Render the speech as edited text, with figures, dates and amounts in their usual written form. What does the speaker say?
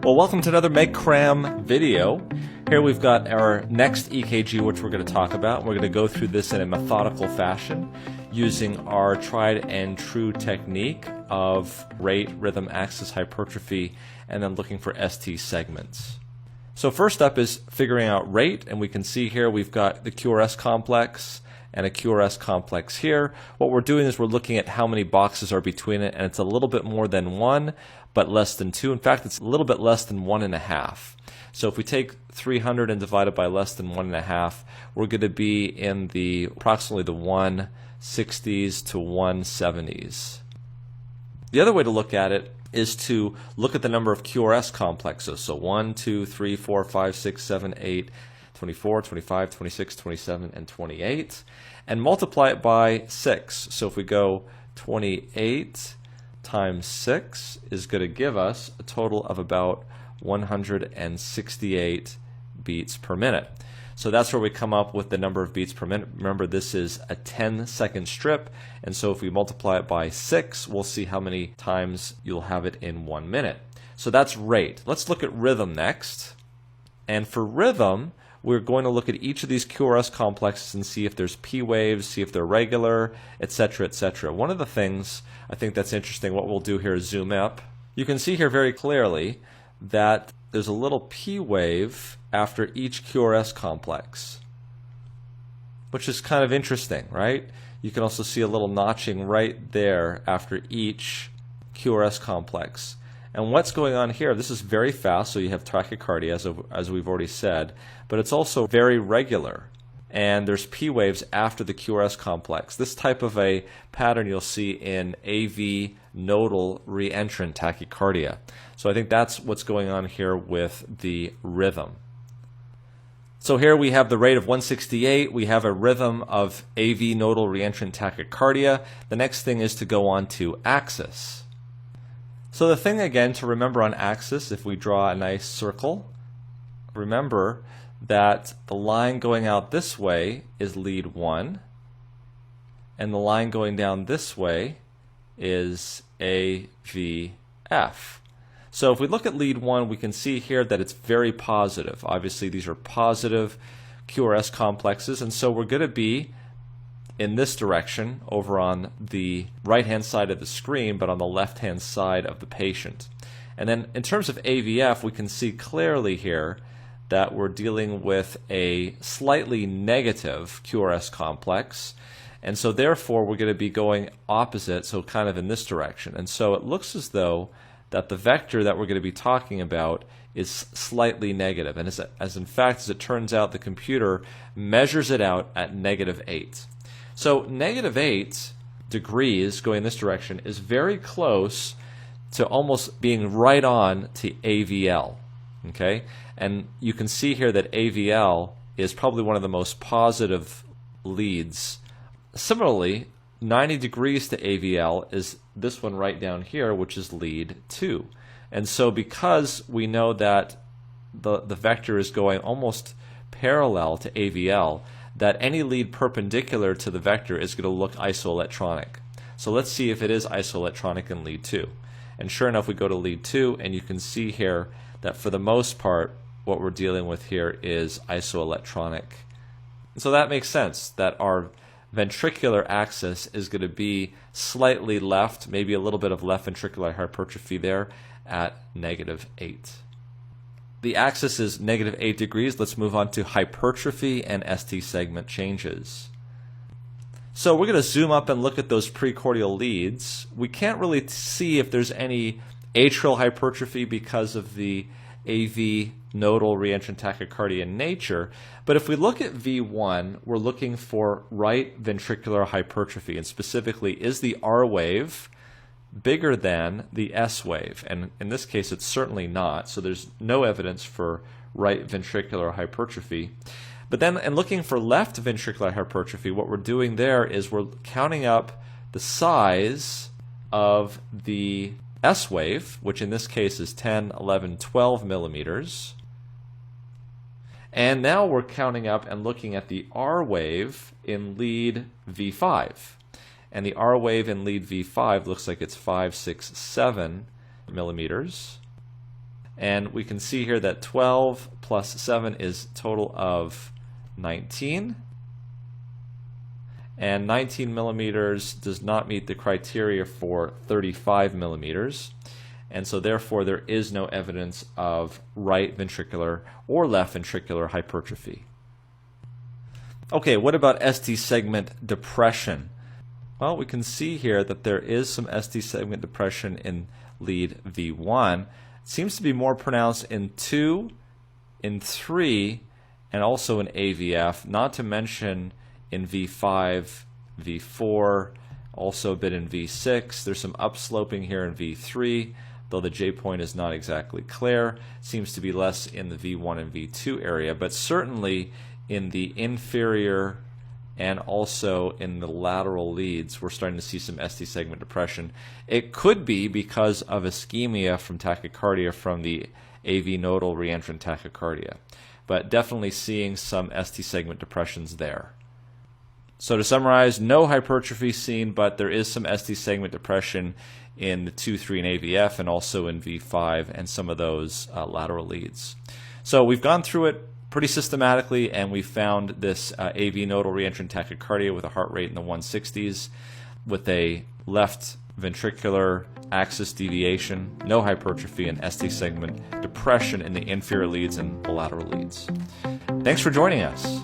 Well, welcome to another MegCram video. Here we've got our next EKG, which we're going to talk about. We're going to go through this in a methodical fashion using our tried and true technique of rate, rhythm, axis, hypertrophy, and then looking for ST segments. So first up is figuring out rate, and we can see here we've got the QRS complex and a QRS complex here. What we're doing is we're looking at how many boxes are between it, and it's a little bit more than 1, but less than 2. In fact, it's a little bit less than 1.5. So if we take 300 and divide it by less than 1.5, we're going to be in the approximately the 160s to 170s. The other way to look at it is to look at the number of QRS complexes. So 1, 2, 3, 4, 5, 6, 7, 8, 24, 25, 26, 27, and 28, and multiply it by 6. So if we go 28 times 6 is going to give us a total of about 168 beats per minute. So that's where we come up with the number of beats per minute. Remember, this is a 10-second strip, and so if we multiply it by 6, we'll see how many times you'll have it in 1 minute. So that's rate. Let's look at rhythm next. And for rhythm, we're going to look at each of these QRS complexes and see if there's P waves, see if they're regular, etc., etc. One of the things I think that's interesting, what we'll do here is zoom up. You can see here very clearly that there's a little P wave after each QRS complex, which is kind of interesting, right? You can also see a little notching right there after each QRS complex. And what's going on here, this is very fast, so you have tachycardia, as we've already said, but it's also very regular. And there's P waves after the QRS complex. This type of a pattern you'll see in AV nodal reentrant tachycardia. So I think that's what's going on here with the rhythm. So here we have the rate of 168. We have a rhythm of AV nodal reentrant tachycardia. The next thing is to go on to axis. So the thing again to remember on axis, if we draw a nice circle, remember that the line going out this way is lead 1, and the line going down this way is AVF. So if we look at lead 1, we can see here that it's very positive. Obviously these are positive QRS complexes, and so we're going to be in this direction over on the right hand side of the screen, but on the left hand side of the patient. And then in terms of AVF, we can see clearly here that we're dealing with a slightly negative QRS complex, and so therefore we're going to be going opposite, so kind of in this direction. And so it looks as though that the vector that we're going to be talking about is slightly negative, and as in fact, as it turns out, the computer measures it out at -8. So -8 degrees going this direction is very close to almost being right on to AVL. Okay, and you can see here that AVL is probably one of the most positive leads. Similarly, 90 degrees to AVL is this one right down here, which is lead 2. And so because we know that the vector is going almost parallel to AVL, that any lead perpendicular to the vector is going to look isoelectronic. So let's see if it is isoelectronic in lead 2. And sure enough, we go to lead 2, and you can see here that for the most part, what we're dealing with here is isoelectronic. So that makes sense, that our ventricular axis is going to be slightly left, maybe a little bit of left ventricular hypertrophy there at -8. The axis is -8 degrees. Let's move on to hypertrophy and ST segment changes. So we're going to zoom up and look at those precordial leads. We can't really see if there's any atrial hypertrophy because of the AV nodal reentrant tachycardia nature, but if we look at V1, we're looking for right ventricular hypertrophy, and specifically, is the R wave bigger than the S wave? And in this case, it's certainly not, so there's no evidence for right ventricular hypertrophy. But then, in looking for left ventricular hypertrophy, what we're doing there is we're counting up the size of the S wave, which in this case is 10, 11, 12 millimeters. And now we're counting up and looking at the R wave in lead V5. And the R wave in lead V5 looks like it's 5, 6, 7 millimeters. And we can see here that 12 plus 7 is a total of 19. And 19 millimeters does not meet the criteria for 35 millimeters. And so therefore there is no evidence of right ventricular or left ventricular hypertrophy. Okay, what about ST segment depression? Well, we can see here that there is some ST segment depression in lead V1. It seems to be more pronounced in 2, in 3, and also in AVF, not to mention in V5, V4, also a bit in V6. There's some upsloping here in V3, though the J point is not exactly clear. Seems to be less in the V1 and V2 area, but certainly in the inferior and also in the lateral leads, we're starting to see some ST segment depression. It could be because of ischemia from tachycardia from the AV nodal reentrant tachycardia, but definitely seeing some ST segment depressions there. So to summarize, no hypertrophy seen, but there is some ST segment depression in the 2, 3, and AVF, and also in V5 and some of those lateral leads. So we've gone through it pretty systematically, and we found this AV nodal reentrant tachycardia with a heart rate in the 160s, with a left ventricular axis deviation, no hypertrophy, and ST segment depression in the inferior leads and the lateral leads. Thanks for joining us.